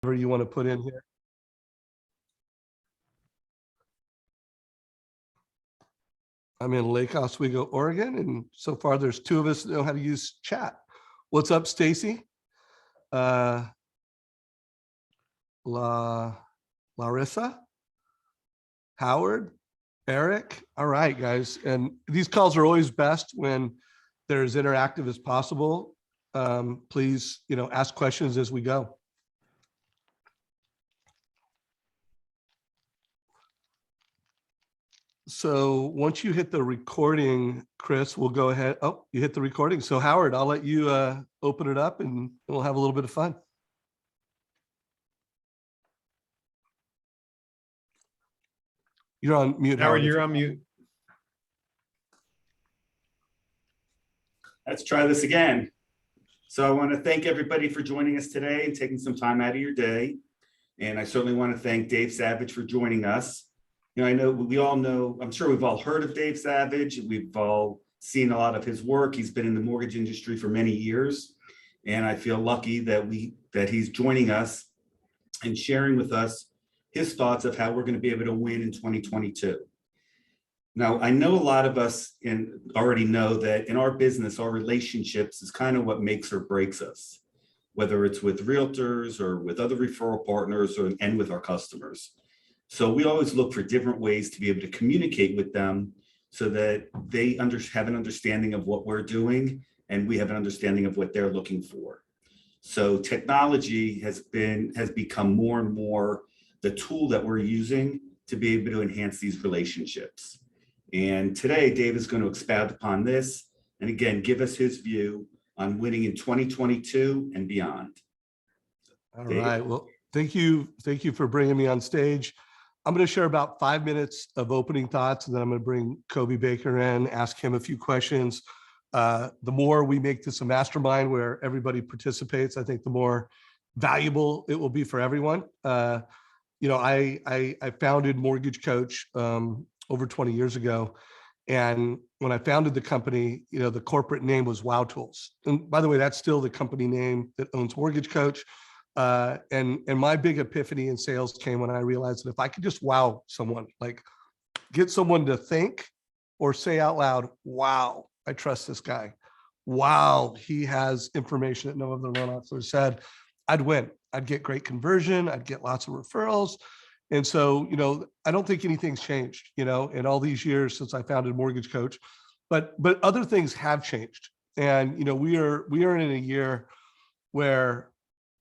whatever you want to put in here. I'm in Lake Oswego, Oregon, and so far there's 2 of us that know how to use chat. What's up, Stacy? Larissa, Howard, Eric. All right, guys. And these calls are always best when they're as interactive as possible. Please, ask questions as we go. So once you hit the recording, Chris, we'll go ahead. Oh, you hit the recording. So Howard, I'll let you open it up and we'll have a little bit of fun. You're on mute, Howard, you're on mute. Let's try this again. So I want to thank everybody for joining us today and taking some time out of your day. And I certainly want to thank Dave Savage for joining us. I know we all know, I'm sure we've all heard of Dave Savage. We've all seen a lot of his work. He's been in the mortgage industry for many years. And I feel lucky that he's joining us and sharing with us his thoughts of how we're going to be able to win in 2022. Now, I know a lot of us already know that in our business, our relationships is kind of what makes or breaks us, whether it's with realtors or with other referral partners and with our customers. So we always look for different ways to be able to communicate with them so that they have an understanding of what we're doing and we have an understanding of what they're looking for. So technology has become more and more the tool that we're using to be able to enhance these relationships. And today, Dave is going to expound upon this and again, give us his view on winning in 2022 and beyond. All right. Well, thank you. Thank you for bringing me on stage. I'm going to share about 5 minutes of opening thoughts, and then I'm going to bring Kobe Baker in, ask him a few questions. The more we make this a mastermind where everybody participates, I think the more valuable it will be for everyone. I founded Mortgage Coach over 20 years ago. And when I founded the company, the corporate name was Wow Tools. And by the way, that's still the company name that owns Mortgage Coach. And my big epiphany in sales came when I realized that if I could just wow someone, like get someone to think or say out loud, wow, I trust this guy. Wow, he has information that no other loan officer said, I'd win. I'd get great conversion. I'd get lots of referrals. And so, I don't think anything's changed, in all these years since I founded Mortgage Coach, but other things have changed. And, we are in a year where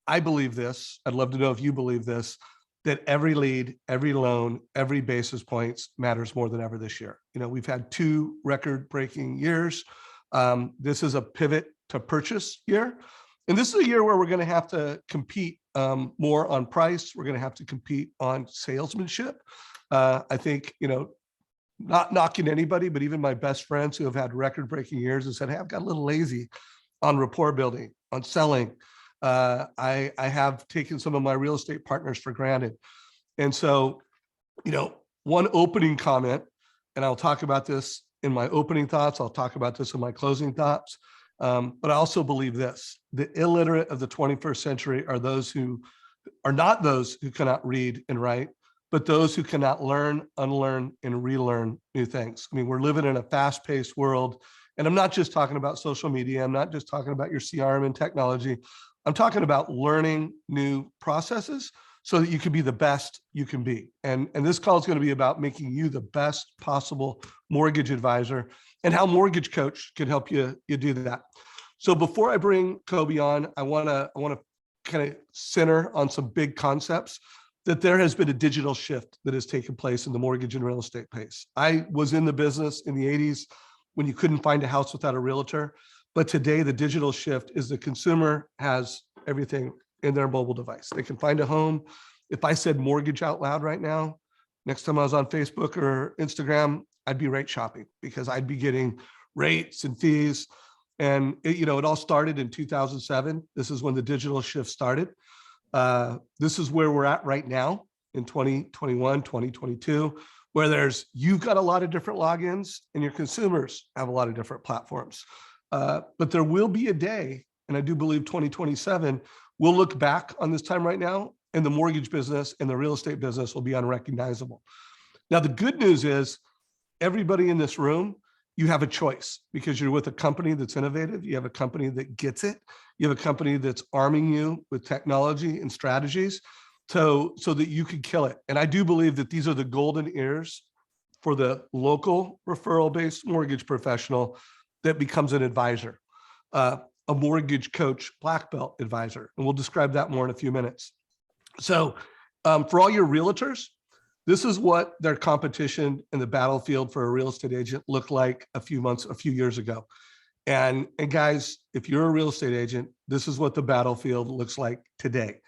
I believe this, I'd love to know if you believe this, that every lead, every loan, every basis points matters more than ever this year. We've had 2 record-breaking years. This is a pivot to purchase year. And this is a year where we're going to have to compete more on price. We're going to have to compete on salesmanship. I think, not knocking anybody, but even my best friends who have had record-breaking years have said, hey, I've got a little lazy on rapport building, on selling. I have taken some of my real estate partners for granted. And so, one opening comment, and I'll talk about this in my opening thoughts, I'll talk about this in my closing thoughts. But I also believe this: the illiterate of the 21st century are those who are not those who cannot read and write, but those who cannot learn, unlearn, and relearn new things. I mean, we're living in a fast-paced world, and I'm not just talking about social media. I'm not just talking about your CRM and technology. I'm talking about learning new processes so that you can be the best you can be. And this call is going to be about making you the best possible mortgage advisor and how Mortgage Coach can help you do that. So before I bring Kobe on, I want to kind of center on some big concepts that there has been a digital shift that has taken place in the mortgage and real estate space. I was in the business in the 80s when you couldn't find a house without a realtor. But today, the digital shift is the consumer has everything in their mobile device. They can find a home. If I said mortgage out loud right now, next time I was on Facebook or Instagram, I'd be rate shopping because I'd be getting rates and fees. And it all started in 2007. This is when the digital shift started. This is where we're at right now in 2021, 2022, where you've got a lot of different logins and your consumers have a lot of different platforms. But there will be a day, and I do believe 2027, we'll look back on this time right now in the mortgage business and the real estate business will be unrecognizable. Now, the good news is everybody in this room, you have a choice because you're with a company that's innovative. You have a company that gets it. You have a company that's arming you with technology and strategies so that you can kill it. And I do believe that these are the golden ears for the local referral-based mortgage professional that becomes an advisor, a mortgage coach, black belt advisor. And we'll describe that more in a few minutes. So for all your realtors, this is what their competition in the battlefield for a real estate agent looked like a few years ago. And guys, if you're a real estate agent, this is what the battlefield looks like today.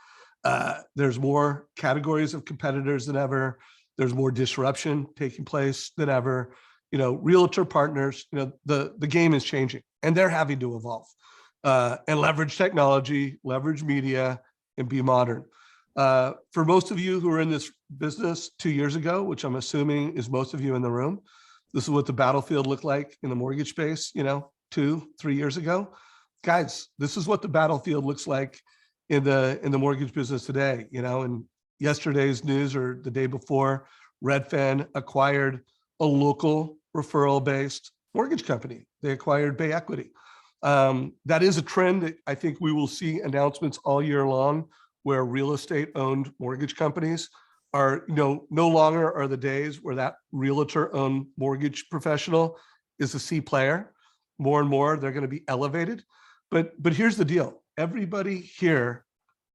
There's more categories of competitors than ever. There's more disruption taking place than ever. Realtor partners, the game is changing and they're having to evolve and leverage technology, leverage media, and be modern. For most of you who were in this business 2 years ago, which I'm assuming is most of you in the room, this is what the battlefield looked like in the mortgage space, 2-3 years ago. Guys, this is what the battlefield looks like in the mortgage business today. In yesterday's news or the day before, Redfin acquired a local referral-based mortgage company. They acquired Bay Equity. That is a trend that I think we will see announcements all year long where real estate owned mortgage companies are, no longer are the days where that realtor owned mortgage professional is a C player. More and more, they're going to be elevated. But here's the deal. Everybody here,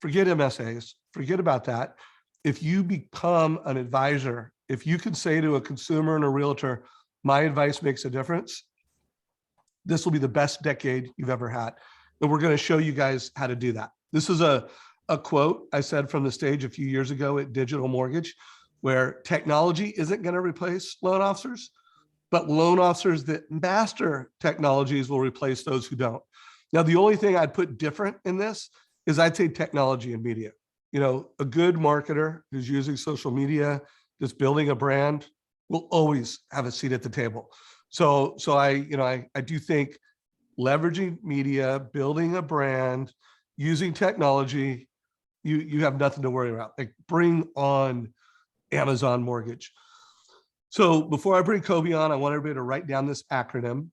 forget MSAs, forget about that. If you become an advisor, if you can say to a consumer and a realtor, my advice makes a difference, this will be the best decade you've ever had. And we're going to show you guys how to do that. This is a quote I said from the stage a few years ago at Digital Mortgage, where technology isn't going to replace loan officers, but loan officers that master technologies will replace those who don't. Now, the only thing I'd put different in this is I'd say technology and media. A good marketer who's using social media, that's building a brand, will always have a seat at the table. So I do think leveraging media, building a brand, using technology, you have nothing to worry about. Like, bring on Amazon Mortgage. So before I bring Kobe on, I want everybody to write down this acronym.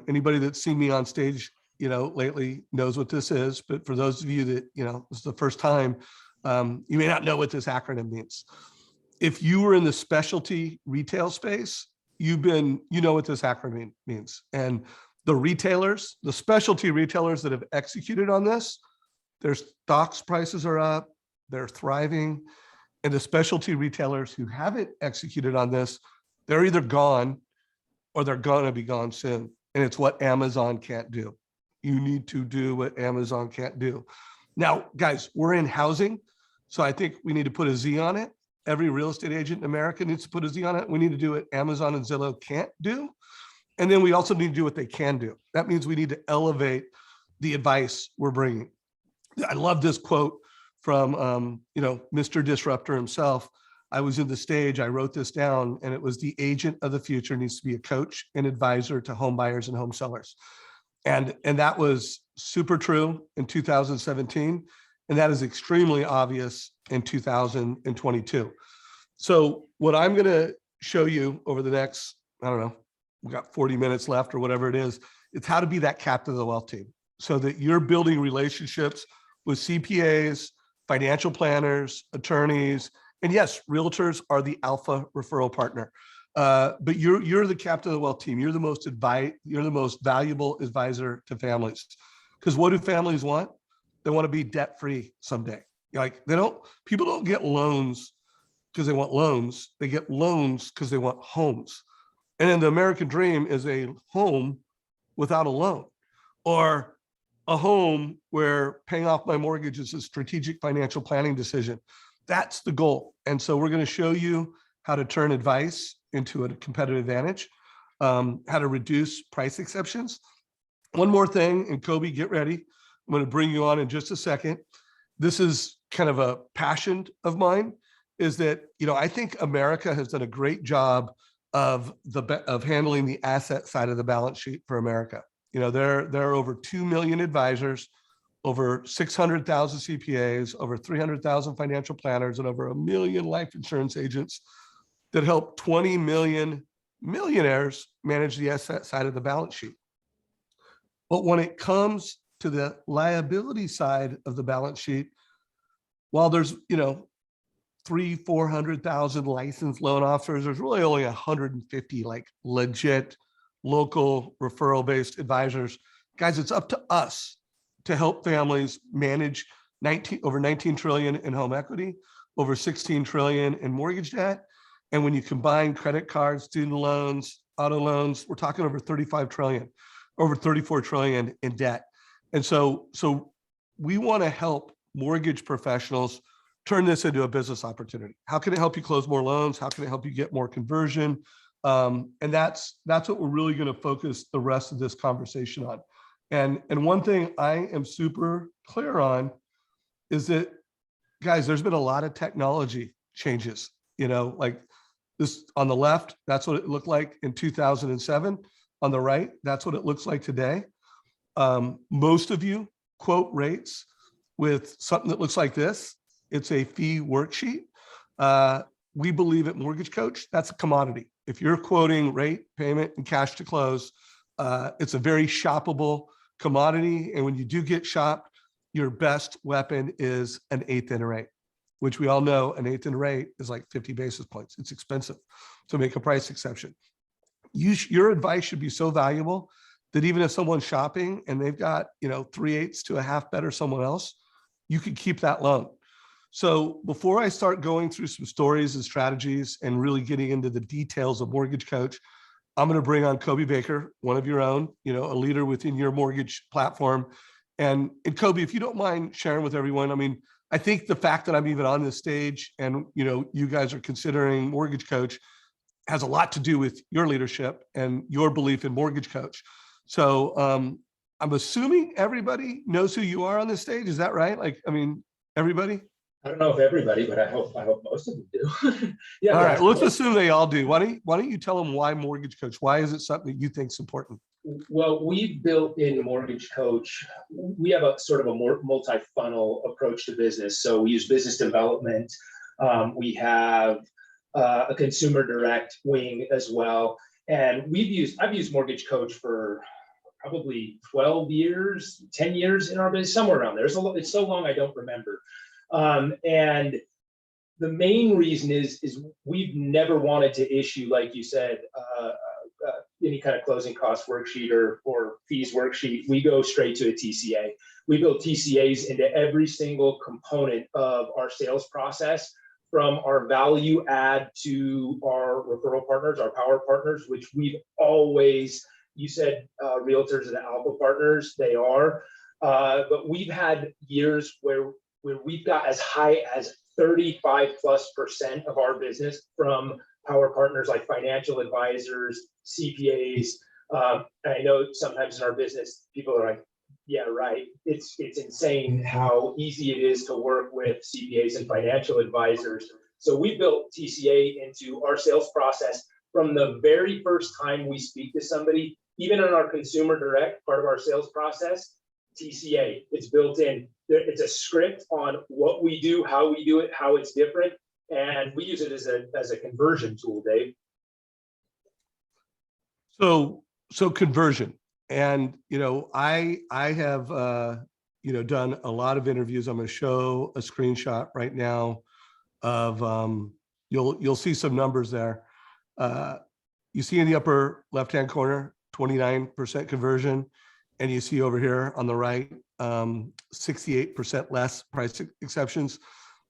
Anybody that's seen me on stage, lately knows what this is. But for those of you that, this is the first time, you may not know what this acronym means. If you were in the specialty retail space, you know what this acronym means. And the retailers, the specialty retailers that have executed on this, their stocks prices are up, they're thriving. And the specialty retailers who haven't executed on this, they're either gone or they're gonna be gone soon. And it's what Amazon can't do. You need to do what Amazon can't do. Now, guys, we're in housing, so I think we need to put a Z on it. Every real estate agent in America needs to put a Z on it. We need to do what Amazon and Zillow can't do. And then we also need to do what they can do. That means we need to elevate the advice we're bringing. I love this quote from, Mr. Disruptor himself. I was in the stage, I wrote this down, and it was the agent of the future needs to be a coach and advisor to home buyers and home sellers. And that was super true in 2017. And that is extremely obvious in 2022. So what I'm going to show you over the next, we've got 40 minutes left or whatever it is, it's how to be that captain of the wealth team so that you're building relationships with CPAs, financial planners, attorneys, and yes, realtors are the alpha referral partner. But you're the captain of the wealth team. You're the most valuable advisor to families. Because what do families want? They want to be debt-free someday. People don't get loans because they want loans. They get loans because they want homes. And then the American dream is a home without a loan, or a home where paying off my mortgage is a strategic financial planning decision. That's the goal. And so we're going to show you how to turn advice into a competitive advantage, how to reduce price exceptions. One more thing, and Kobe, get ready. I'm going to bring you on in just a second. This is kind of a passion of mine, is that, I think America has done a great job of handling the asset side of the balance sheet for America. There are over 2 million advisors, over 600,000 CPAs, over 300,000 financial planners, and over 1 million life insurance agents that help 20 million millionaires manage the asset side of the balance sheet. But when it comes to the liability side of the balance sheet, while there's, 400,000 licensed loan officers, there's really only 150 like legit local referral-based advisors. Guys, it's up to us to help families manage over 19 trillion in home equity, over 16 trillion in mortgage debt. And when you combine credit cards, student loans, auto loans, we're talking over 35 trillion, over 34 trillion in debt. And so we want to help mortgage professionals turn this into a business opportunity. How can it help you close more loans? How can it help you get more conversion? And that's what we're really going to focus the rest of this conversation on. And one thing I am super clear on is that, guys, there's been a lot of technology changes, like this on the left, that's what it looked like in 2007. On the right, that's what it looks like today. Most of you quote rates with something that looks like this. It's a fee worksheet. We believe at Mortgage Coach, that's a commodity. If you're quoting rate, payment, and cash to close, it's a very shoppable commodity. And when you do get shopped, your best weapon is an eighth in rate, which we all know an eighth in rate is like 50 basis points. It's expensive to make a price exception. Your advice should be so valuable that even if someone's shopping and they've got 3/8 to a half better someone else, you could keep that loan. So before I start going through some stories and strategies and really getting into the details of Mortgage Coach, I'm going to bring on Kobe Baker, one of your own, a leader within your mortgage platform. And Kobe, if you don't mind sharing with everyone, I think the fact that I'm even on this stage and, you guys are considering Mortgage Coach has a lot to do with your leadership and your belief in Mortgage Coach. So I'm assuming everybody knows who you are on this stage. Is that right? Everybody? I don't know if everybody, but I hope most of them do. Yeah. All right. Let's assume they all do. Why don't you tell them why Mortgage Coach? Why is it something that you think is important? Well, we built in Mortgage Coach. We have a sort of a more multi-funnel approach to business. So we use business development. We have a consumer direct wing as well. And I've used Mortgage Coach for probably 12 years, 10 years in our business, somewhere around there. It's so long I don't remember. And the main reason is we've never wanted to issue, like you said, any kind of closing cost worksheet or fees worksheet. We go straight to a TCA. We build TCAs into every single component of our sales process, from our value add to our referral partners, our power partners, which we've always, you said realtors are the alpha partners, they are, but we've had years where we've got as high as 35+% of our business from power partners like financial advisors, CPAs. I know sometimes in our business, people are like, yeah, right. It's insane how easy it is to work with CPAs and financial advisors. So we built TCA into our sales process from the very first time we speak to somebody, even in our consumer direct part of our sales process. TCA, it's built in. It's a script on what we do, how we do it, how it's different, and we use it as a conversion tool, Dave. So conversion, and I have done a lot of interviews. I'm going to show a screenshot right now of you'll see some numbers there. You see in the upper left-hand corner 29% conversion. And you see over here on the right, 68% less price exceptions.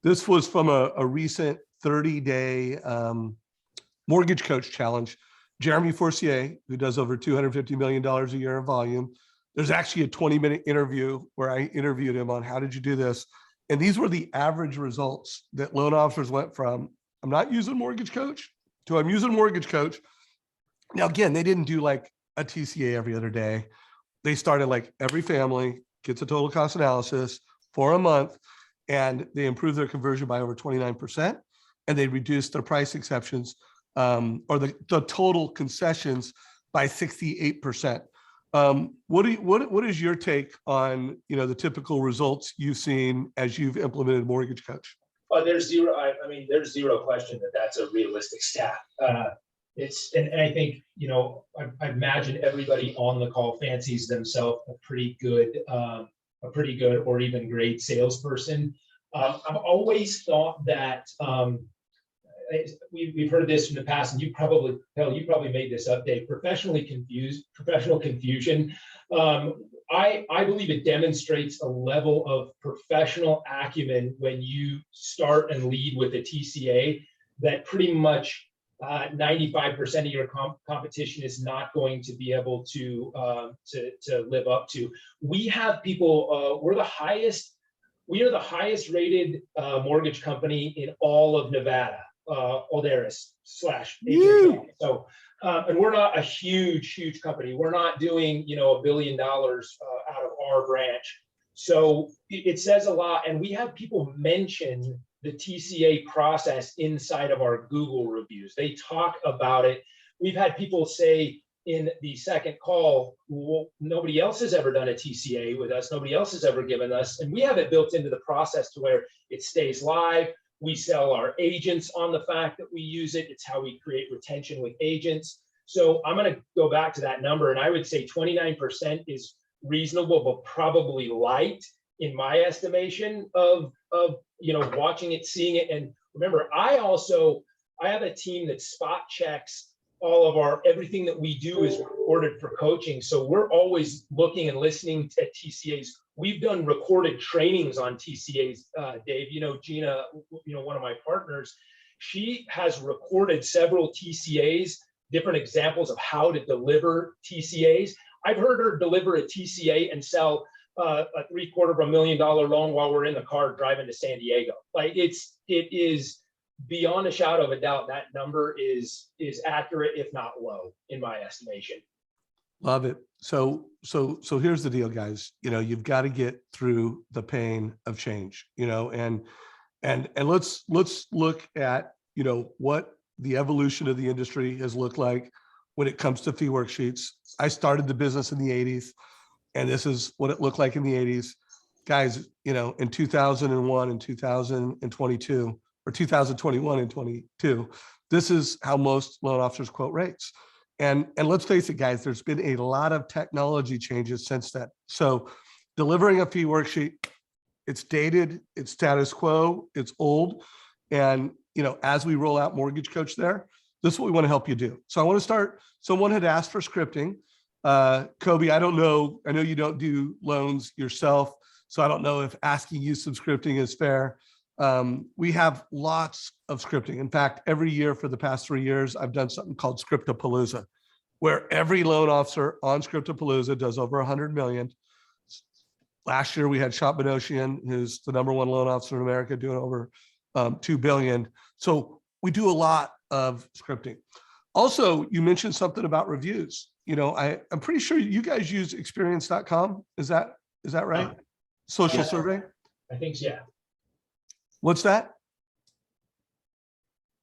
This was from a recent 30-day Mortgage Coach challenge. Jeremy Forcier, who does over $250 million a year in volume. There's actually a 20-minute interview where I interviewed him on how did you do this? And these were the average results that loan officers went from, I'm not using Mortgage Coach, to I'm using Mortgage Coach. Now, again, they didn't do like a TCA every other day. They started like every family gets a total cost analysis for a month, and they improved their conversion by over 29%, and they reduced their price exceptions or the total concessions by 68%. What is your take on, the typical results you've sine as you've implemented Mortgage Coach? There's zero, I mean, there's zero question that that's a realistic stat. And I think, I imagine everybody on the call fancies themselves a pretty good or even great salesperson. I've always thought that, we've heard this in the past, and you probably made this update. Professional confusion. I believe it demonstrates a level of professional acumen when you start and lead with a TCA that pretty much 95% of your competition is not going to be able to live up to. We have people. We are the highest rated mortgage company in all of Nevada. Alderis /AJ. So, and we're not a huge company. We're not doing, $1 billion out of our branch. So it says a lot. And we have people mention the TCA process inside of our Google reviews. They talk about it. We've had people say in the second call, well, nobody else has ever done a TCA with us. Nobody else has ever given us. And we have it built into the process to where it stays live. We sell our agents on the fact that we use it. It's how we create retention with agents. So I'm going to go back to that number, and I would say 29% is reasonable, but probably light in my estimation of watching it, seeing it. And remember, I have a team that spot checks all of everything that we do is recorded for coaching. So we're always looking and listening to TCAs. We've done recorded trainings on TCAs, Dave. Gina, one of my partners, she has recorded several TCAs, different examples of how to deliver TCAs. I've heard her deliver a TCA and sell a $750,000 loan while we're in the car driving to San Diego. Like it is beyond a shadow of a doubt, that number is accurate, if not low, in my estimation. Love it. So here's the deal, guys. You've got to get through the pain of change, and let's look at, what the evolution of the industry has looked like when it comes to fee worksheets. I started the business in the 80s, and this is what it looked like in the 80s. Guys, in 2001 and 2022, or 2021 and 22, this is how most loan officers quote rates. And let's face it, guys, there's been a lot of technology changes since then. So delivering a fee worksheet, it's dated, it's status quo, it's old. And, as we roll out Mortgage Coach there, this is what we want to help you do. So I want to start, someone had asked for scripting. Kobe, I know you don't do loans yourself, so I don't know if asking you some scripting is fair. We have lots of scripting. In fact, every year for the past 3 years, I've done something called Scriptapalooza, where every loan officer on Scriptapalooza does over 100 million. Last year, we had Shop Benosian, who's the #1 loan officer in America, doing over 2 billion. So we do a lot of scripting. Also, you mentioned something about reviews. I'm pretty sure you guys use experience.com. Is that right? Social survey? I think, yeah. What's that?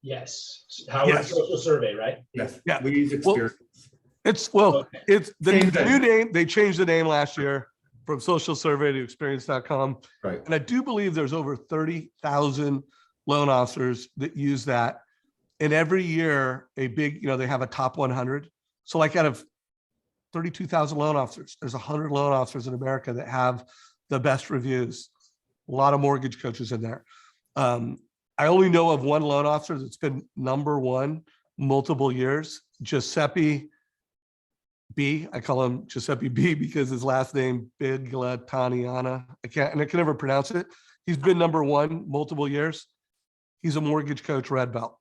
Yes. Howard Social Survey, right? Yes. Yeah. We use Experience. It's the new name. They changed the name last year from Social Survey to experience.com. Right. And I do believe there's over 30,000 loan officers that use that. And every year a big, they have a top 100. So like out of 32,000 loan officers, there's 100 loan officers in America that have the best reviews. A lot of mortgage coaches in there. I only know of one loan officer that's been #1 multiple years, Giuseppe B. I call him Giuseppe B because his last name, Biglataniana. I can never pronounce it. He's been #1 multiple years. He's a mortgage coach, red belt.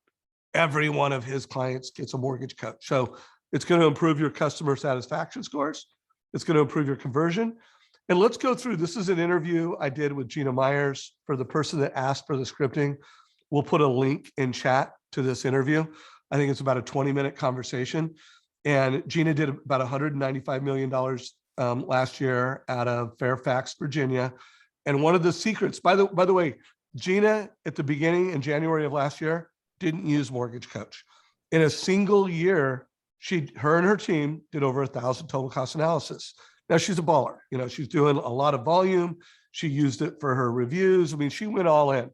Every one of his clients gets a mortgage coach. So it's going to improve your customer satisfaction scores. It's going to improve your conversion. And let's go through, this is an interview I did with Gina Myers. For the person that asked for the scripting, we'll put a link in chat to this interview. I think it's about a 20-minute conversation. And Gina did about $195 million last year out of Fairfax, Virginia. And one of the secrets, by the way, Gina at the beginning in January of last year didn't use Mortgage Coach. In a single year, her and her team did over 1,000 total cost analysis. Now she's a baller. She's doing a lot of volume. She used it for her reviews. I mean, she went all in.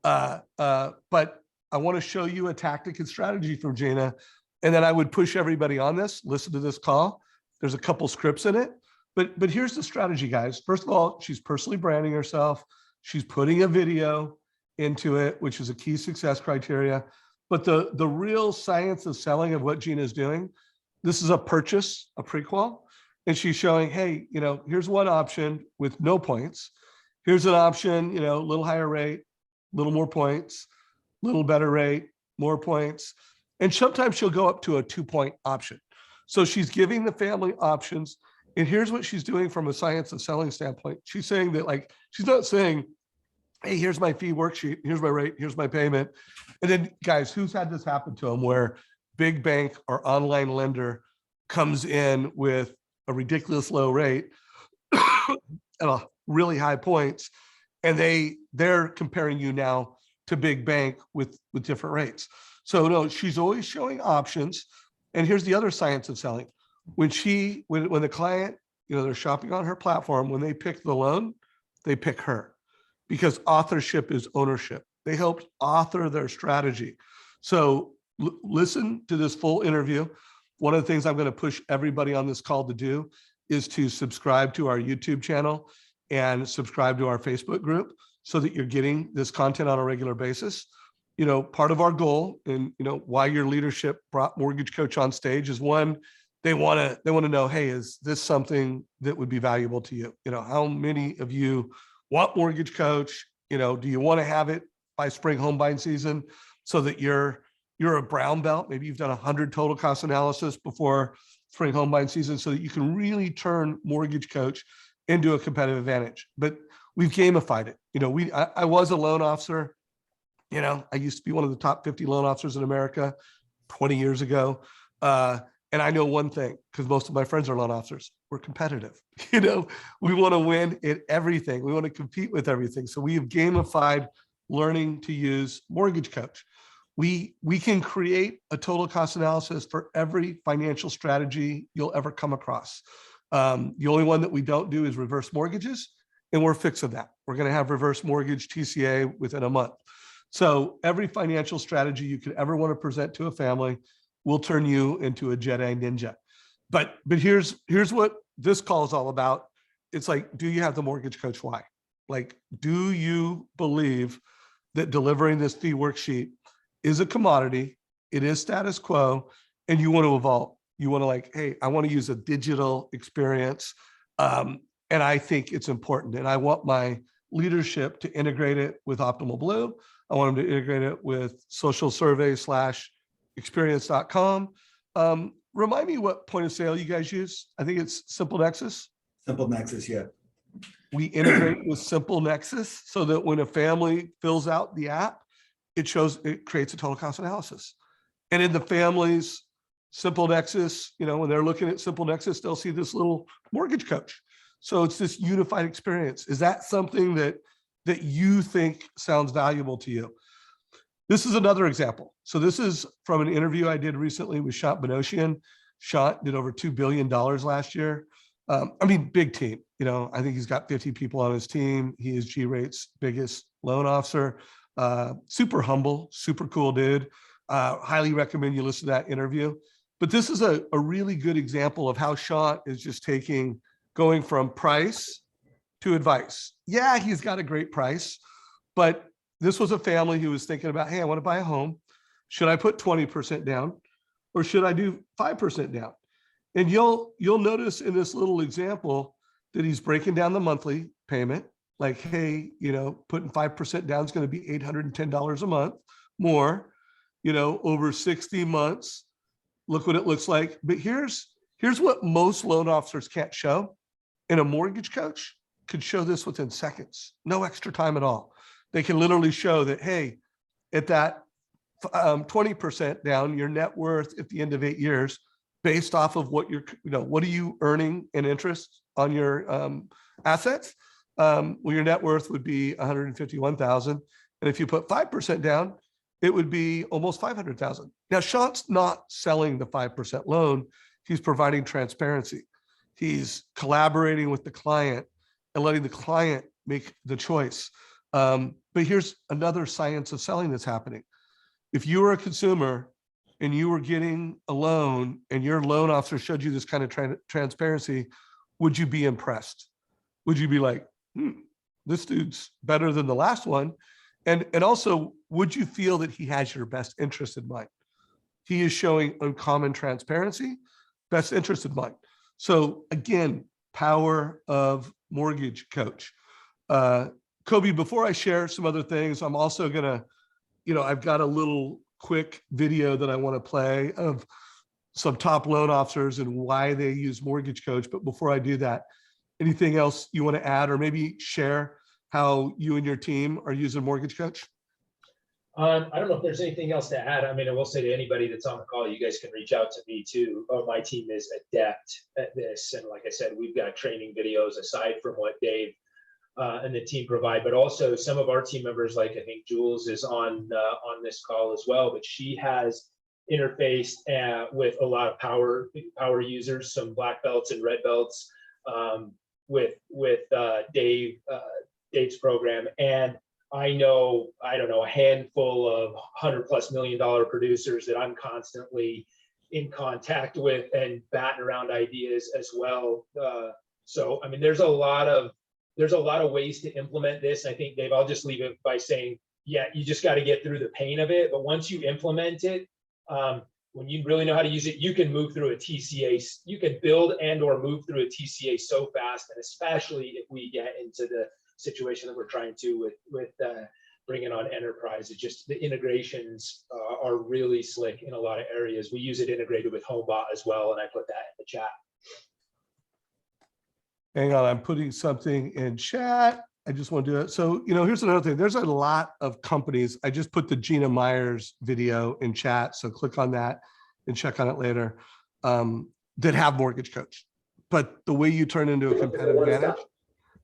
But I want to show you a tactic and strategy from Gina. And then I would push everybody on this, listen to this call. There's a couple scripts in it, but here's the strategy, guys. First of all, she's personally branding herself. She's putting a video into it, which is a key success criteria. But the real science of selling of what Gina is doing, this is a purchase, a prequel. And she's showing, hey, here's one option with no points. Here's an option, a little higher rate, a little more points, little better rate, more points. And sometimes she'll go up to a 2-point option. So she's giving the family options. And here's what she's doing from a science of selling standpoint. She's saying that, she's not saying, hey, here's my fee worksheet, here's my rate, here's my payment. And then, guys, who's had this happen to them where big bank or online lender comes in with a ridiculous low rate and a really high points, and they're comparing you now to big bank with different rates. So no, she's always showing options. And here's the other science of selling. When the client, they're shopping on her platform, when they pick the loan, they pick her, because authorship is ownership. They helped author their strategy. So listen to this full interview. One of the things I'm going to push everybody on this call to do is to subscribe to our YouTube channel and subscribe to our Facebook group so that you're getting this content on a regular basis. Part of our goal and, why your leadership brought Mortgage Coach on stage is, one, they want to know, hey, is this something that would be valuable to you? How many of you want Mortgage Coach? Do you want to have it by spring home buying season so that you're a brown belt? Maybe you've done 100 total cost analysis before spring home buying season so that you can really turn Mortgage Coach into a competitive advantage. But we've gamified it. I was a loan officer. I used to be one of the top 50 loan officers in America 20 years ago. And I know one thing, because most of my friends are loan officers, we're competitive. We want to win at everything. We want to compete with everything. So we have gamified learning to use Mortgage Coach. We can create a total cost analysis for every financial strategy you'll ever come across. The only one that we don't do is reverse mortgages, and we're fixing that. We're going to have reverse mortgage TCA within a month. So every financial strategy you could ever want to present to a family will turn you into a Jedi ninja. But here's what this call is all about. It's like, do you have the Mortgage Coach why? Do you believe that delivering this fee worksheet is a commodity, it is status quo, and you want to evolve? You want to hey, I want to use a digital experience. And I think it's important. And I want my leadership to integrate it with Optimal Blue. I want them to integrate it with Social Survey /experience.com. Remind me what point of sale you guys use. I think it's Simple Nexus. Simple Nexus, yeah. We integrate with Simple Nexus so that when a family fills out the app, it creates a total cost analysis. And in the families, Simple Nexus, when they're looking at Simple Nexus, they'll see this little Mortgage Coach. So it's this unified experience. Is that something that you think sounds valuable to you? This is another example. So this is from an interview I did recently with Shant Benoshian. Shant did over $2 billion last year. Big team. I think he's got 50 people on his team. He is G-Rate's biggest loan officer. Super humble, super cool dude. Highly recommend you listen to that interview. But this is a really good example of how Shant is just going from price to advice. Yeah, he's got a great price, but this was a family who was thinking about, hey, I want to buy a home. Should I put 20% down or should I do 5% down? And you'll notice in this little example that he's breaking down the monthly payment. Hey, putting 5% down is going to be $810 a month more, over 60 months. Look what it looks like. But here's what most loan officers can't show. And a Mortgage Coach could show this within seconds, no extra time at all. They can literally show that, hey, at that 20% down, your net worth at the end of 8 years, based off of what what are you earning in interest on your assets? Your net worth would be $151,000. And if you put 5% down, it would be almost 500,000. Now, Sean's not selling the 5% loan. He's providing transparency. He's collaborating with the client and letting the client make the choice. But here's another science of selling that's happening. If you were a consumer and you were getting a loan and your loan officer showed you this kind of transparency, would you be impressed? Would you be like, this dude's better than the last one? And also, would you feel that he has your best interest in mind? He is showing uncommon transparency, best interest in mind. So again, power of Mortgage Coach. Kobe, before I share some other things, I'm also gonna, I've got a little quick video that I want to play of some top loan officers and why they use Mortgage Coach. But before I do that, anything else you want to add or maybe share how you and your team are using Mortgage Coach? I don't know if there's anything else to add. I mean, I will say to anybody that's on the call, you guys can reach out to me too. My team is adept at this. And like I said, we've got training videos aside from what Dave and the team provide, but also some of our team members, like I think Jules is on this call as well, but she has interfaced with a lot of power users, some black belts and red belts with Dave's program. And I don't know, a handful of $100+ million producers that I'm constantly in contact with and batting around ideas as well. So, I mean, there's a lot of ways to implement this. I think, Dave, I'll just leave it by saying, yeah, you just got to get through the pain of it. But once you implement it, when you really know how to use it, you can move through a TCA. You can build and or move through a TCA so fast, and especially if we get into the situation that we're trying to with bringing on enterprise. It just, the integrations are really slick in a lot of areas. We use it integrated with HomeBot as well, and I put that in the chat. Hang on, I'm putting something in chat. I just want to do it. So, here's another thing. There's a lot of companies. I just put the Gina Myers video in chat. So click on that and check on it later, that have Mortgage Coach. But the way you turn into a competitive advantage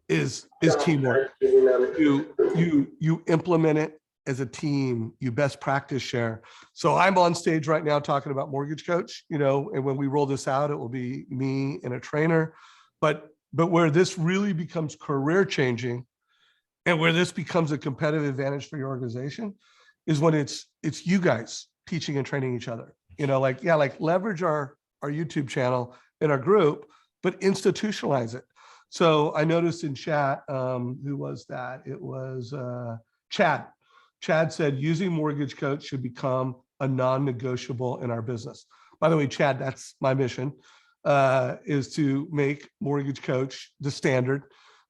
is teamwork. You implement it as a team, you best practice share. So I'm on stage right now talking about Mortgage Coach, and when we roll this out, it will be me and a trainer. But where this really becomes career changing and where this becomes a competitive advantage for your organization is when it's you guys teaching and training each other. Like leverage our YouTube channel and our group, but institutionalize it. So I noticed in chat, who was that? It was Chad. Chad said, using Mortgage Coach should become a non-negotiable in our business. By the way, Chad, that's my mission, is to make Mortgage Coach the standard.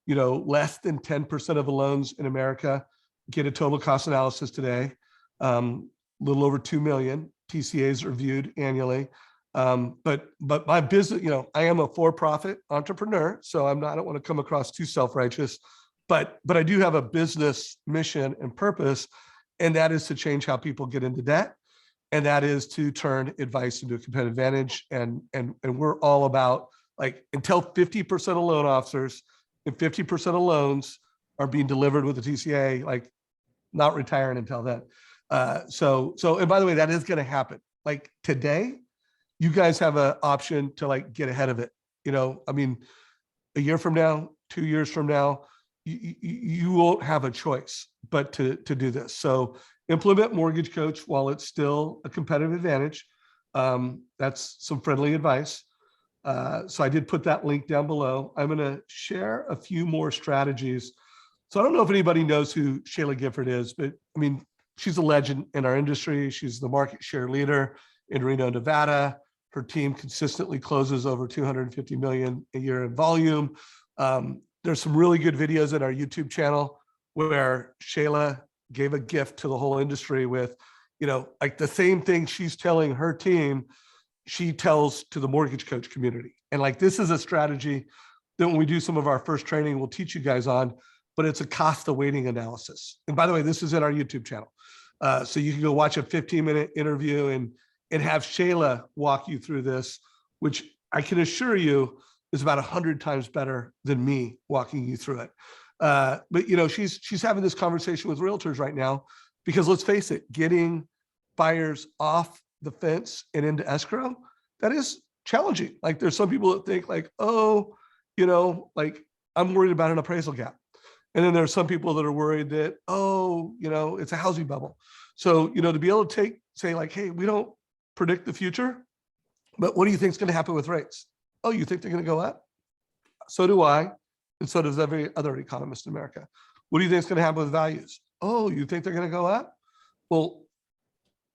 Less than 10% of the loans in America get a total cost analysis today. A little over 2 million TCAs are reviewed annually. But my business, I am a for-profit entrepreneur, so I don't want to come across too self-righteous, but I do have a business mission and purpose, and that is to change how people get into debt. And that is to turn advice into a competitive advantage. And we're all about, like, until 50% of loan officers and 50% of loans are being delivered with the TCA, like, not retiring until then. So, and by the way, that is going to happen. Like today, you guys have an option to like get ahead of it. I mean, a year from now, 2 years from now, you won't have a choice but to do this. So implement Mortgage Coach while it's still a competitive advantage. That's some friendly advice. So I did put that link down below. I'm going to share a few more strategies. So I don't know if anybody knows who Shayla Gifford is, but I mean, she's a legend in our industry. She's the market share leader in Reno, Nevada. Her team consistently closes over 250 million a year in volume. There's some really good videos in our YouTube channel where Shayla gave a gift to the whole industry with, like the same thing she's telling her team, she tells to the Mortgage Coach community. And like, this is a strategy that when we do some of our first training, we'll teach you guys on, but it's a cost of waiting analysis. And by the way, this is in our YouTube channel. So you can go watch a 15-minute interview and have Shayla walk you through this, which I can assure you is about 100 times better than me walking you through it. But she's having this conversation with realtors right now Because let's face it, getting buyers off the fence and into escrow, that is challenging. Like there's some people that think like, oh, like I'm worried about an appraisal gap. And then there's some people that are worried that, oh, it's a housing bubble. So, to be able to say like, hey, we don't predict the future, but what do you think is going to happen with rates? Oh, you think they're going to go up? So do I. And so does every other economist in America. What do you think is going to happen with values? Oh, you think they're going to go up? Well,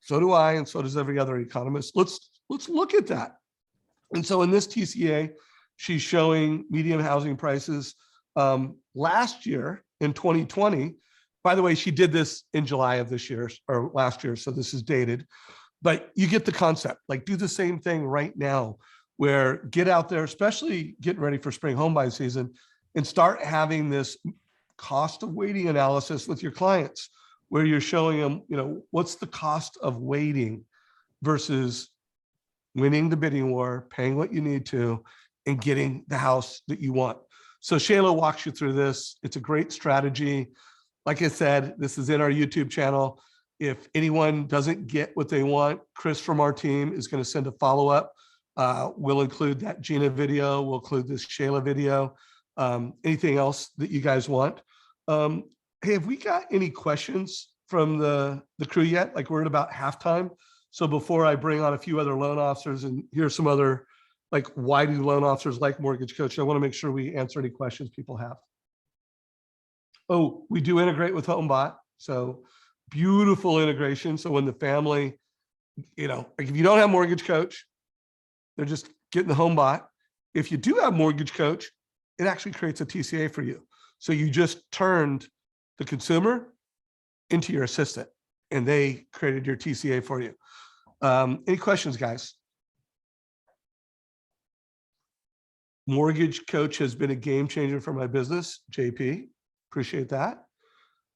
so do I, and so does every other economist. Let's look at that. And so in this TCA, she's showing median housing prices last year in 2020. By the way, she did this in July of this year or last year, so this is dated. But you get the concept. Like do the same thing right now, where get out there, especially getting ready for spring home buying season, and start having this cost of waiting analysis with your clients, where you're showing them, what's the cost of waiting versus winning the bidding war, paying what you need to, and getting the house that you want. So Shayla walks you through this. It's a great strategy. Like I said, this is in our YouTube channel. If anyone doesn't get what they want, Chris from our team is going to send a follow-up. We'll include that Gina video. We'll include this Shayla video. Anything else that you guys want? Hey, have we got any questions from the crew yet? Like we're at about halftime. So before I bring on a few other loan officers and here's some other, like why do loan officers like Mortgage Coach? I want to make sure we answer any questions people have. Oh, we do integrate with HomeBot. So beautiful integration. So when the family, like if you don't have Mortgage Coach, they're just getting the HomeBot. If you do have Mortgage Coach, it actually creates a TCA for you. So you just turned the consumer into your assistant and they created your TCA for you. Any questions, guys? Mortgage Coach has been a game changer for my business, JP. Appreciate that.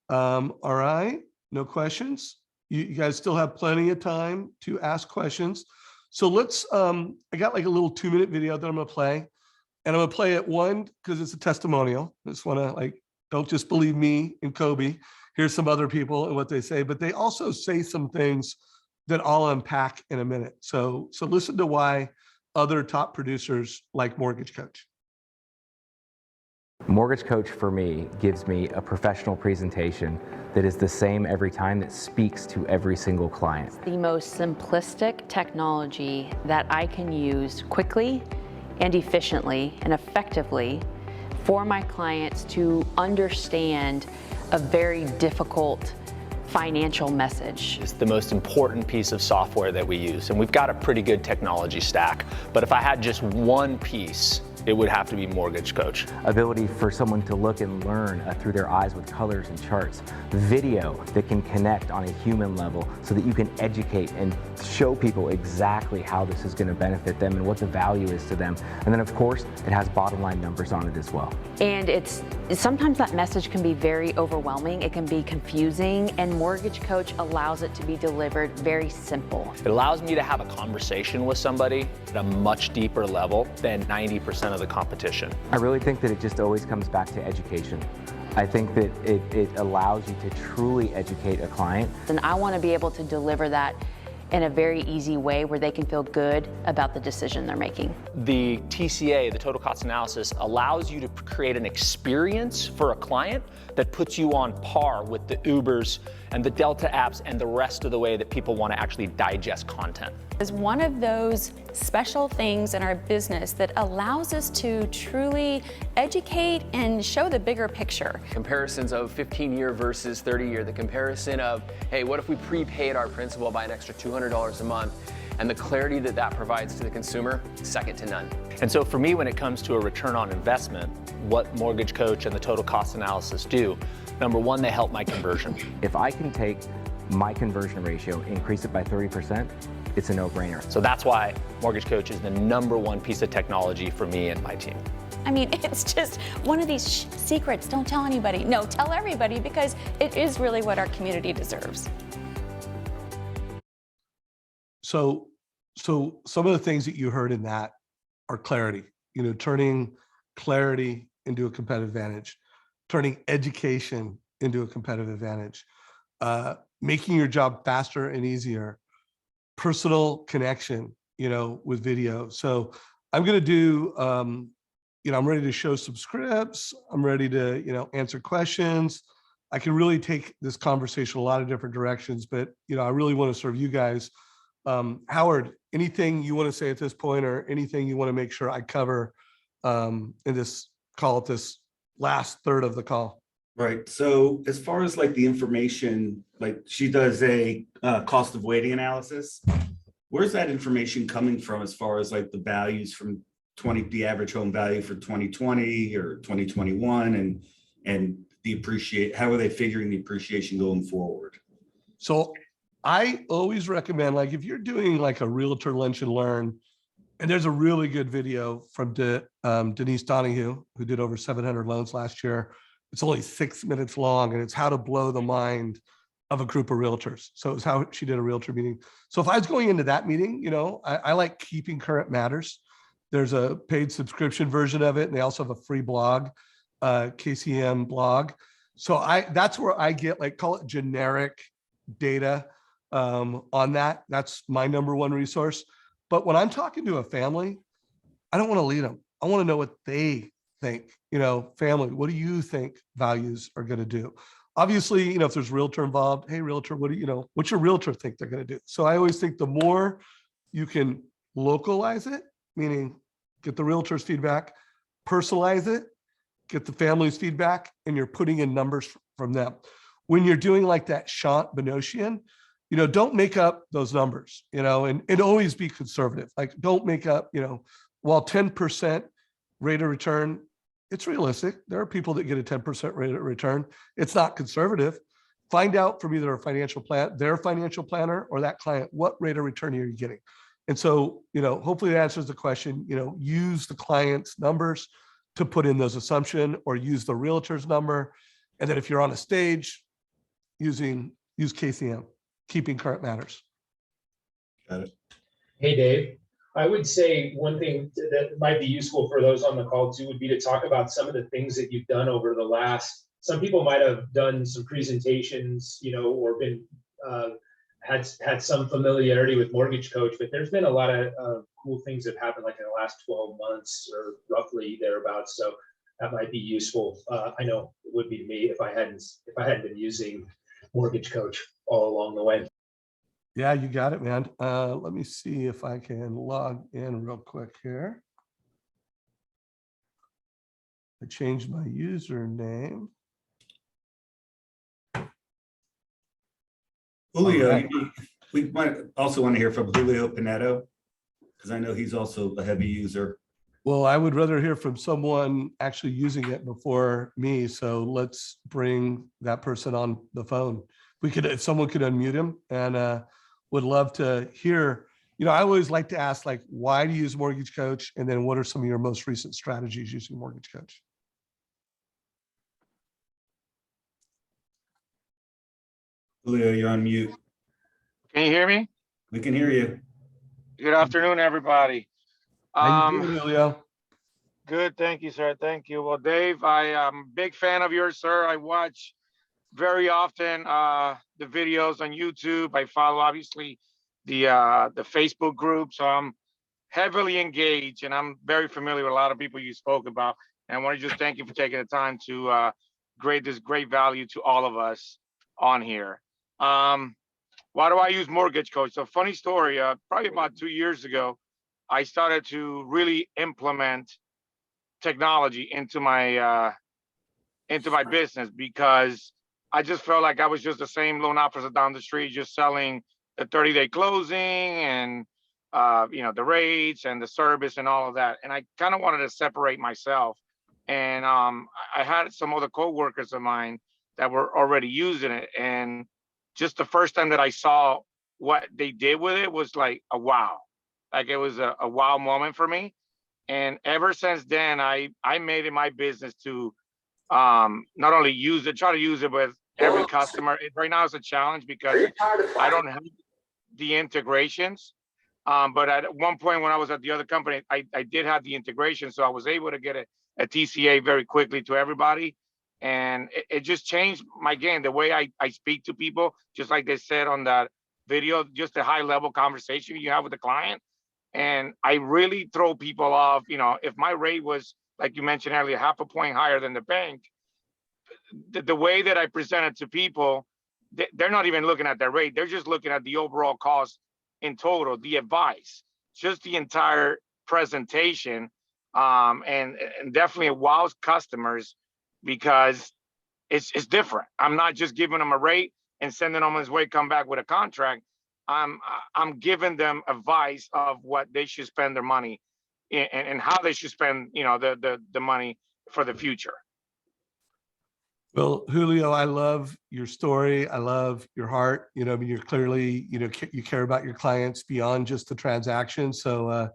All right, no questions. You guys still have plenty of time to ask questions. So let's, I got like a little 2-minute video that I'm gonna play. And I'm gonna play it one, because it's a testimonial. I just wanna don't just believe me and Kobe. Here's some other people and what they say, but they also say some things that I'll unpack in a minute. So listen to why other top producers like Mortgage Coach. Mortgage Coach for me gives me a professional presentation that is the same every time, that speaks to every single client. The most simplistic technology that I can use quickly and efficiently and effectively for my clients to understand a very difficult financial message. It's the most important piece of software that we use, and we've got a pretty good technology stack. But if I had just one piece, it would have to be Mortgage Coach. Ability for someone to look and learn through their eyes with colors and charts. Video that can connect on a human level so that you can educate and show people exactly how this is going to benefit them and what the value is to them. And then of course, it has bottom line numbers on it as well. And sometimes that message can be very overwhelming. It can be confusing, and Mortgage Coach allows it to be delivered very simple. It allows me to have a conversation with somebody at a much deeper level than 90% of the competition. I really think that it just always comes back to education. I think that it allows you to truly educate a client. And I want to be able to deliver that in a very easy way where they can feel good about the decision they're making. The TCA, the total cost analysis, allows you to create an experience for a client that puts you on par with the Ubers and the Delta apps and the rest of the way that people want to actually digest content. Is one of those special things in our business that allows us to truly educate and show the bigger picture. Comparisons of 15-year versus 30-year, the comparison of, hey, what if we prepaid our principal by an extra $200 a month? And the clarity that that provides to the consumer, second to none. And so for me, when it comes to a return on investment, what Mortgage Coach and the total cost analysis do, number one, they help my conversion. If I can take my conversion ratio, increase it by 30%, it's a no-brainer. So that's why Mortgage Coach is the #1 piece of technology for me and my team. I mean, it's just one of these secrets. Don't tell anybody. No, tell everybody, because it is really what our community deserves. So some of the things that you heard in that are clarity, turning clarity into a competitive advantage, turning education into a competitive advantage. making your job faster and easier, personal connection, with video. So I'm going to do, I'm ready to show some scripts. I'm ready to, answer questions. I can really take this conversation a lot of different directions, but, I really want to serve you guys. Howard, anything you want to say at this point, or anything you want to make sure I cover in this call, at this last third of the call? Right. So as far as like the information, like she does a cost of waiting analysis. Where's that information coming from as far as like the values from the average home value for 2020 or 2021, and how are they figuring the appreciation going forward? So I always recommend, like, if you're doing like a realtor lunch and learn, and there's a really good video from Denise Donahue, who did over 700 loans last year. It's only 6 minutes long, and it's how to blow the mind of a group of realtors. So it's how she did a realtor meeting. So if I was going into that meeting, I like Keeping Current Matters. There's a paid subscription version of it, and they also have a free blog, KCM blog. So that's where I get, like, call it generic data on that. That's my number one resource. But when I'm talking to a family, I don't want to lead them. I want to know what they think. Family, what do you think values are going to do? Obviously, if there's realtor involved, hey, realtor, what's your realtor think they're going to do? So I always think the more you can localize it, meaning get the realtor's feedback, personalize it, get the family's feedback, and you're putting in numbers from them. When you're doing like that Shant Benosian, don't make up those numbers, and always be conservative. Like, don't make up, while 10% rate of return, it's realistic. There are people that get a 10% rate of return. It's not conservative. Find out from either their financial planner, or that client, what rate of return are you getting? And so, hopefully that answers the question. Use the client's numbers to put in those assumptions, or use the realtor's number. And then if you're on a stage, use KCM, Keeping Current Matters. Got it. Hey, Dave. I would say one thing that might be useful for those on the call too would be to talk about some of the things that you've done over the last. Some people might have done some presentations, or been had some familiarity with Mortgage Coach, but there's been a lot of cool things that happened, like in the last 12 months or roughly thereabouts. So that might be useful. I know it would be to me if I hadn't been using Mortgage Coach all along the way. Yeah, you got it, man. Let me see if I can log in real quick here. I changed my username. Julio, Right. we might also want to hear from Julio Pinedo, because I know he's also a heavy user. Well, I would rather hear from someone actually using it before me. So let's bring that person on the phone. If someone could unmute him, and would love to hear. I always like to ask, like, why do you use Mortgage Coach? And then what are some of your most recent strategies using Mortgage Coach? Julio, you're on mute. Can you hear me? We can hear you. Good afternoon, everybody. How you doing, Julio? Good, thank you, sir. Thank you. Well, Dave, I am a big fan of yours, sir. I watch very often the videos on YouTube. I follow, obviously, the Facebook group, so I'm heavily engaged, and I'm very familiar with a lot of people you spoke about. And I want to just thank you for taking the time to create this great value to all of us on here. Why do I use Mortgage Coach? So, funny story, probably about 2 years ago, I started to really implement technology into my business, because I just felt like I was just the same loan officer down the street, just selling the 30-day closing and the rates and the service and all of that. And I kind of wanted to separate myself. And I had some other coworkers of mine that were already using it. And just the first time that I saw what they did with it was like a wow. Like, it was a wow moment for me. And ever since then, I made it my business to not only try to use it with every customer. Right now it's a challenge because I don't have the integrations. But at one point when I was at the other company, I did have the integration. So I was able to get a TCA very quickly to everybody. And it just changed my game, the way I speak to people, just like they said on that video, just a high level conversation you have with the client. And I really throw people off. You know, if my rate was, like you mentioned earlier, half a point higher than the bank, the way that I present it to people, they're not even looking at their rate. They're just looking at the overall cost in total, the advice, just the entire presentation. And definitely it wows customers because it's different. I'm not just giving them a rate and sending them on his way, come back with a contract. I'm giving them advice of what they should spend their money and how they should spend, you know, the money for the future. Well, Julio, I love your story. I love your heart. You know, I mean, you're clearly, you know, you care about your clients beyond just the transaction. So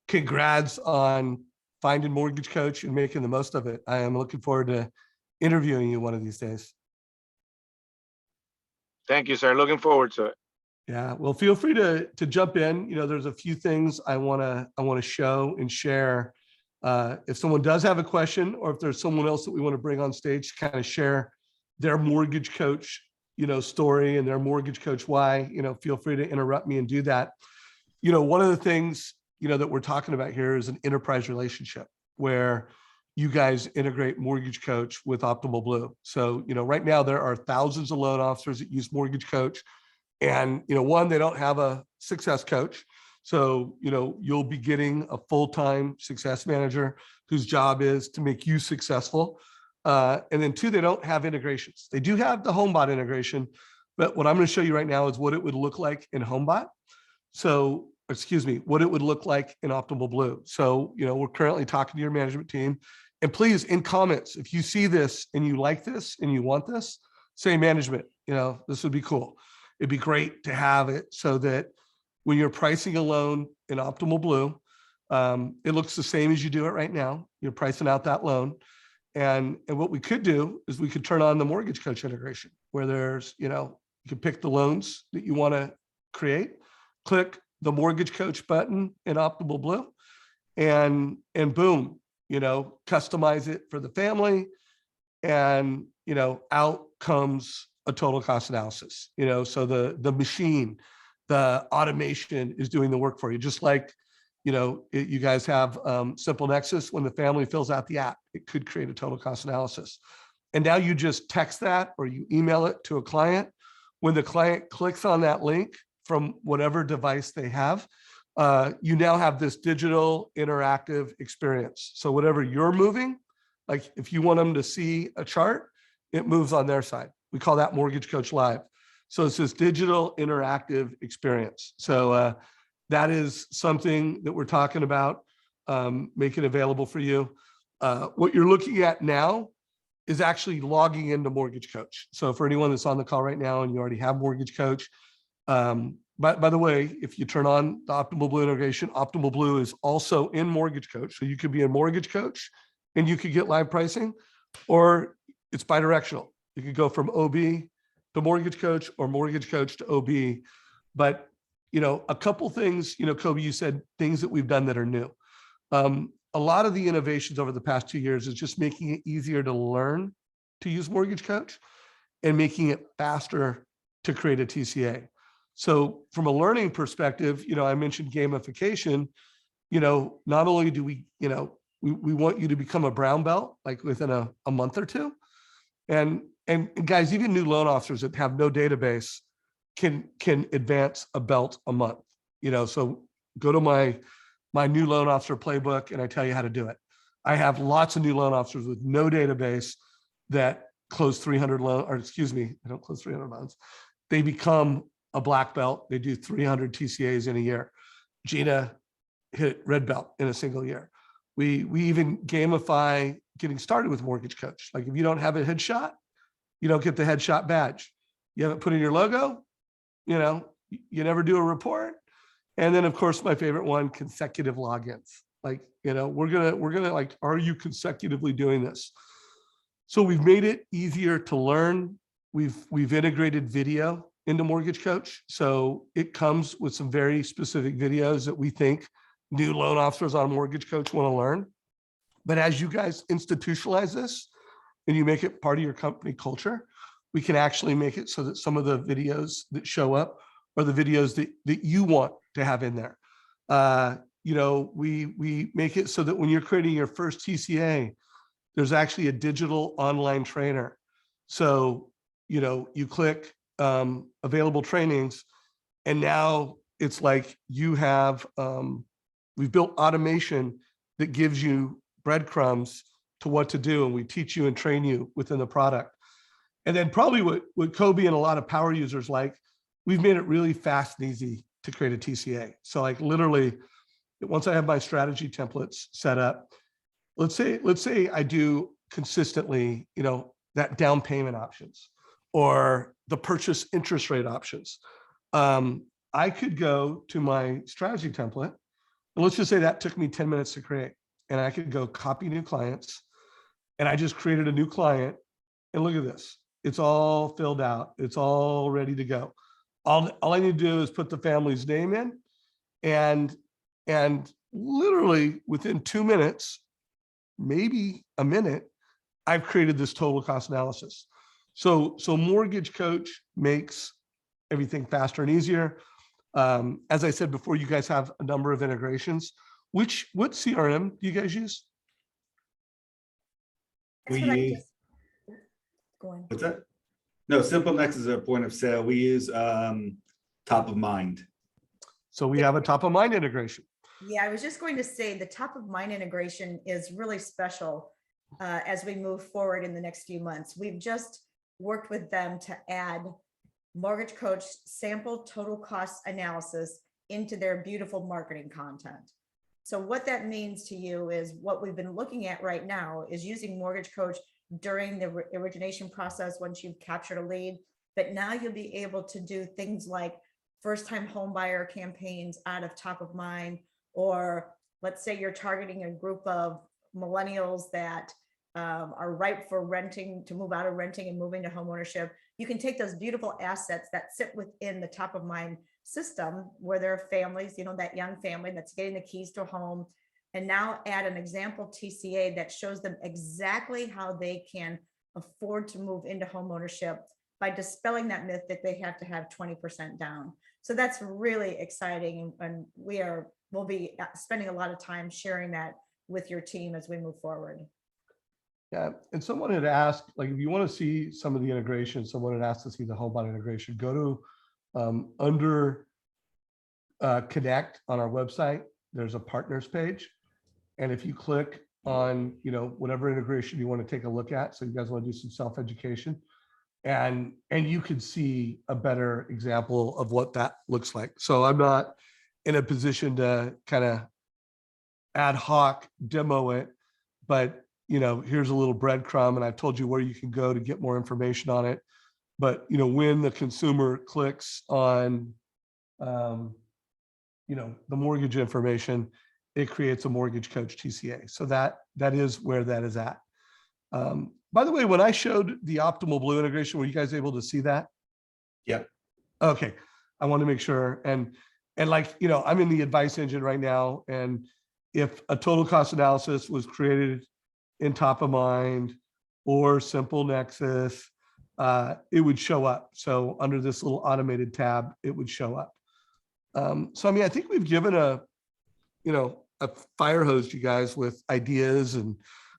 congrats on finding Mortgage Coach and making the most of it. I am looking forward to interviewing you one of these days. Thank you, sir. Looking forward to it. Yeah, well, feel free to jump in. You know, there's a few things I want to show and share. If someone does have a question, or if there's someone else that we want to bring on stage to kind of share their Mortgage Coach, you know, story and their Mortgage Coach why, you know, feel free to interrupt me and do that. You know, one of the things, you know, that we're talking about here is an enterprise relationship where you guys integrate Mortgage Coach with Optimal Blue. So, you know, right now there are thousands of loan officers that use Mortgage Coach. And, you know, one, they don't have a success coach. So, you know, you'll be getting a full-time success manager whose job is to make you successful. And then two, they don't have integrations. They do have the HomeBot integration, but what I'm going to show you right now is what it would look like in HomeBot. So, excuse me, what it would look like in Optimal Blue. So, you know, we're currently talking to your management team. And please, in comments, if you see this and you like this and you want this, say management, you know, this would be cool. It'd be great to have it so that when you're pricing a loan in Optimal Blue, it looks the same as you do it right now. You're pricing out that loan. And what we could do is we could turn on the Mortgage Coach integration where there's, you know, you can pick the loans that you want to create, click the Mortgage Coach button in Optimal Blue, and boom, you know, customize it for the family. And, you know, out comes a total cost analysis, you know, so the machine, the automation is doing the work for you. Just like, you know, you guys have Simple Nexus. When the family fills out the app, it could create a total cost analysis. And now you just text that or you email it to a client. When the client clicks on that link from whatever device they have, you now have this digital interactive experience. So whatever you're moving, like if you want them to see a chart, it moves on their side. We call that Mortgage Coach Live. So it's this digital interactive experience. So that is something that we're talking about, making available for you. What you're looking at now is actually logging into Mortgage Coach. So for anyone that's on the call right now and you already have Mortgage Coach, by the way, if you turn on the Optimal Blue integration, Optimal Blue is also in Mortgage Coach. So you could be in Mortgage Coach and you could get live pricing, or it's bidirectional. You could go from OB to Mortgage Coach or Mortgage Coach to OB. But, you know, a couple things, you know, Kobe, you said things that we've done that are new. A lot of the innovations over the past 2 years is just making it easier to learn to use Mortgage Coach and making it faster to create a TCA. So from a learning perspective, you know, I mentioned gamification. You know, not only do we, you know, we want you to become a brown belt like within a month or two. And guys, even new loan officers that have no database can advance a belt a month. You know, so go to my new loan officer playbook and I tell you how to do it. I have lots of new loan officers with no database that close 300 loans, or excuse me, I don't close 300 loans. They become a black belt. They do 300 TCAs in a year. Gina hit red belt in a single year. We even gamify getting started with Mortgage Coach. Like if you don't have a headshot, you don't get the headshot badge. You haven't put in your logo, you know, you never do a report. And then of course, my favorite one, consecutive logins. Like, you know, we're gonna like, are you consecutively doing this? So we've made it easier to learn. We've integrated video into Mortgage Coach. So it comes with some very specific videos that we think new loan officers on Mortgage Coach want to learn. But as you guys institutionalize this, and you make it part of your company culture, we can actually make it so that some of the videos that show up are the videos that you want to have in there. You know, we make it so that when you're creating your first TCA, there's actually a digital online trainer. So, you know, you click available trainings, and now it's like you have, we've built automation that gives you breadcrumbs to what to do, and we teach you and train you within the product. And then probably what Kobe and a lot of power users like, we've made it really fast and easy to create a TCA. So like literally, once I have my strategy templates set up, let's say I do consistently, you know, that down payment options or the purchase interest rate options. I could go to my strategy template, and let's just say that took me 10 minutes to create, and I could go copy new clients, and I just created a new client, and look at this. It's all filled out. It's all ready to go. All I need to do is put the family's name in, and literally within 2 minutes, maybe a minute, I've created this total cost analysis. So Mortgage Coach makes everything faster and easier. As I said before, you guys have a number of integrations. What CRM do you guys use? We use, what's that? No, SimpleNext is a point of sale. We use Top of Mind. So we have a top of mind integration. Yeah, I was just going to say the top of mind integration is really special as we move forward in the next few months. We've just worked with them to add Mortgage Coach sample total cost analysis into their beautiful marketing content. So what that means to you is what we've been looking at right now is using Mortgage Coach during the origination process once you've captured a lead. But now you'll be able to do things like first-time home buyer campaigns out of top of mind, or let's say you're targeting a group of millennials that are ripe for renting, to move out of renting and moving to homeownership. You can take those beautiful assets that sit within the top of mind system where there are families, you know, that young family that's getting the keys to a home, and now add an example TCA that shows them exactly how they can afford to move into homeownership by dispelling that myth that they have to have 20% down. So that's really exciting, and we'll be spending a lot of time sharing that with your team as we move forward. Yeah, and someone had asked, like, if you want to see some of the integration, someone had asked to see the HomeBot integration, go to under Connect on our website. There's a partners page, and if you click on, you know, whatever integration you want to take a look at, so you guys want to do some self-education, and you can see a better example of what that looks like. So I'm not in a position to kind of ad hoc demo it, but you know, here's a little breadcrumb, and I've told you where you can go to get more information on it. But you know, when the consumer clicks on you know, the mortgage information, it creates a Mortgage Coach TCA. So that is where that is at. By the way, when I showed the Optimal Blue integration, were you guys able to see that? Yep. Okay. I want to make sure. And like, you know, I'm in the advice engine right now. And if a total cost analysis was created in Top of Mind or SimpleNexus, it would show up. So under this little automated tab, it would show up. So, I mean, I think we've given a fire hose to you guys with ideas and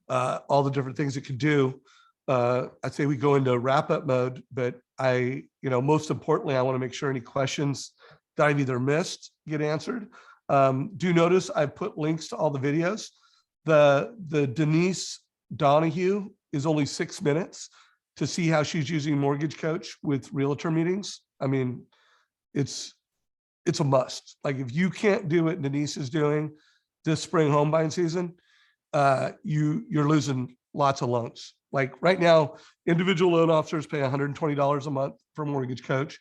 all the different things it could do. I'd say we go into wrap up mode, but most importantly, I want to make sure any questions that I've either missed get answered. Do notice I've put links to all the videos. The Denise Donahue is only 6 minutes to see how she's using Mortgage Coach with realtor meetings. I mean, it's a must. Like, if you can't do what Denise is doing this spring home buying season, you're losing lots of loans. Like right now, individual loan officers pay $120 a month for Mortgage Coach.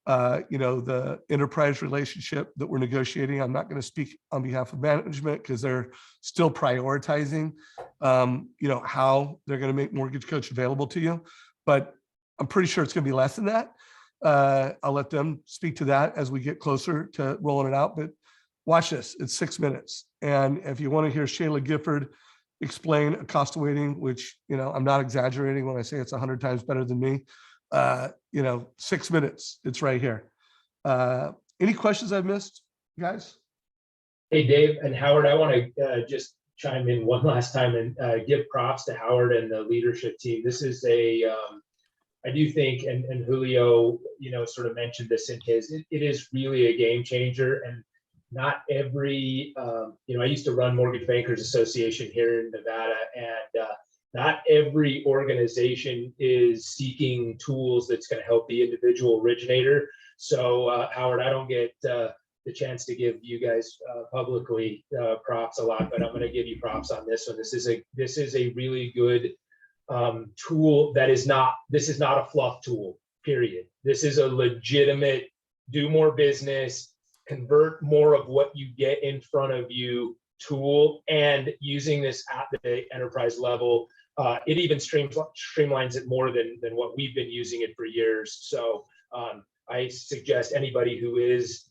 The enterprise relationship that we're negotiating, I'm not going to speak on behalf of management because they're still prioritizing, how they're going to make Mortgage Coach available to you. But I'm pretty sure it's going to be less than that. I'll let them speak to that as we get closer to rolling it out. But watch this, it's 6 minutes. And if you want to hear Shayla Gifford explain a cost of waiting, which, I'm not exaggerating when I say it's 100 times better than me. 6 minutes, it's right here. Any questions I've missed, guys? Hey, Dave and Howard, I want to just chime in one last time and give props to Howard and the leadership team. This is I do think, and Julio, sort of mentioned this in his, it is really a game changer. And not every, I used to run Mortgage Bankers Association here in Nevada, and not every organization is seeking tools that's going to help the individual originator. So Howard, I don't get the chance to give you guys publicly props a lot, but I'm going to give you props on this one. This is a really good tool this is not a fluff tool, period. This is a legitimate do more business, convert more of what you get in front of you tool, and using this at the enterprise level. It even streamlines it more than what we've been using it for years. So I suggest anybody who is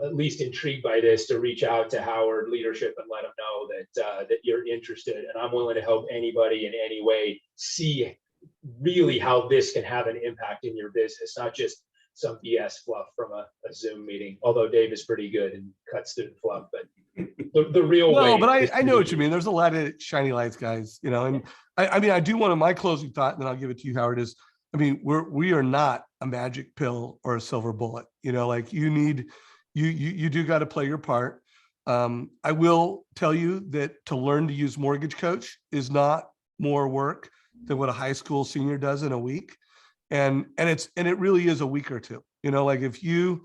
at least intrigued by this to reach out to Howard leadership and let them know that you're interested. And I'm willing to help anybody in any way see really how this can have an impact in your business, not just some BS fluff from a Zoom meeting. Although Dave is pretty good and cuts through the fluff, but the real way. No, but I know what you mean. There's a lot of shiny lights, guys. And I do want to, my closing thought, and then I'll give it to you, Howard, is, we are not a magic pill or a silver bullet. Like you do got to play your part. I will tell you that to learn to use Mortgage Coach is not more work than what a high school senior does in a week. And it really is a week or two, like if you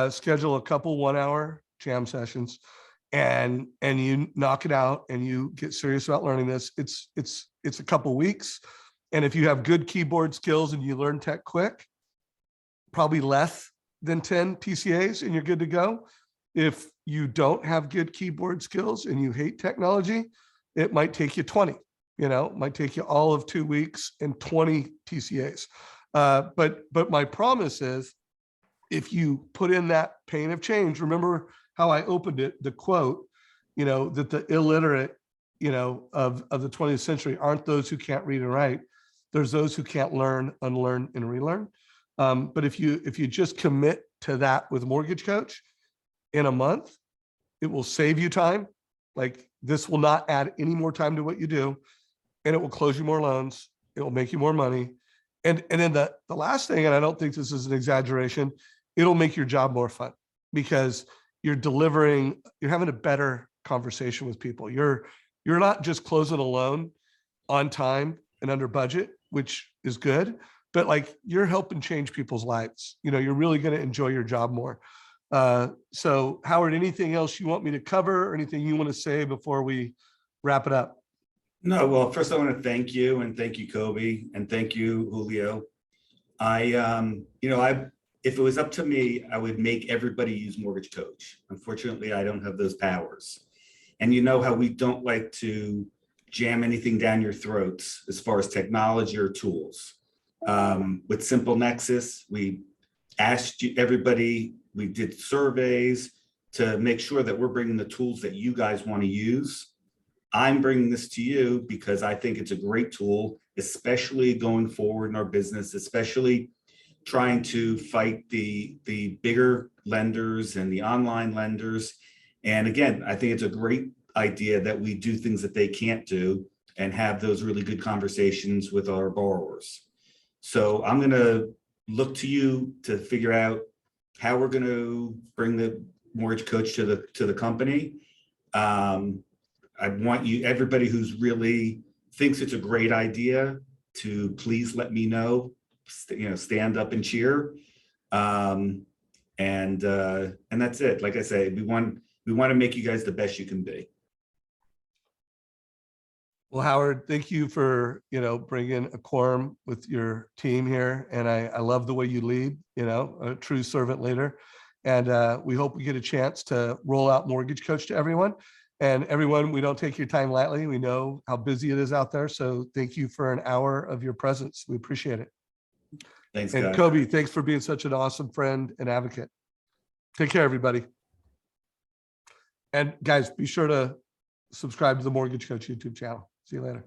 schedule a couple 1-hour jam sessions and you knock it out and you get serious about learning this, it's a couple weeks. And if you have good keyboard skills and you learn tech quick, probably less than 10 TCAs and you're good to go. If you don't have good keyboard skills and you hate technology, it might take you 20, it might take you all of 2 weeks and 20 TCAs. But my promise is, if you put in that pain of change, remember how I opened it, the quote, that the illiterate, of the 20th century aren't those who can't read and write. There's those who can't learn, unlearn, and relearn. But if you just commit to that with Mortgage Coach in a month, it will save you time. Like this will not add any more time to what you do, and it will close you more loans. It will make you more money. And then the last thing, and I don't think this is an exaggeration, it'll make your job more fun because you're having a better conversation with people. You're not just closing a loan on time and under budget, which is good, but like you're helping change people's lives. You're really going to enjoy your job more. So Howard, anything else you want me to cover or anything you want to say before we wrap it up? No, well, first I want to thank you, and thank you, Kobe, and thank you, Julio. If it was up to me, I would make everybody use Mortgage Coach. Unfortunately, I don't have those powers. And you know how we don't like to jam anything down your throats as far as technology or tools. With Simple Nexus, we asked everybody, we did surveys to make sure that we're bringing the tools that you guys want to use. I'm bringing this to you because I think it's a great tool, especially going forward in our business, especially trying to fight the bigger lenders and the online lenders. And again, I think it's a great idea that we do things that they can't do and have those really good conversations with our borrowers. So I'm going to look to you to figure out how we're going to bring the Mortgage Coach to the company. I want you, everybody who's really thinks it's a great idea, to please let me know. Stand up and cheer. And that's it. Like I say, we want to make you guys the best you can be. Well, Howard, thank you for, bringing a quorum with your team here. And I love the way you lead, a true servant leader. And we hope we get a chance to roll out Mortgage Coach to everyone. And everyone, we don't take your time lightly. We know how busy it is out there. So thank you for an hour of your presence. We appreciate it. Thanks, and guys. Kobe, thanks for being such an awesome friend and advocate. Take care, everybody. And guys, be sure to subscribe to the Mortgage Coach YouTube channel. See you later.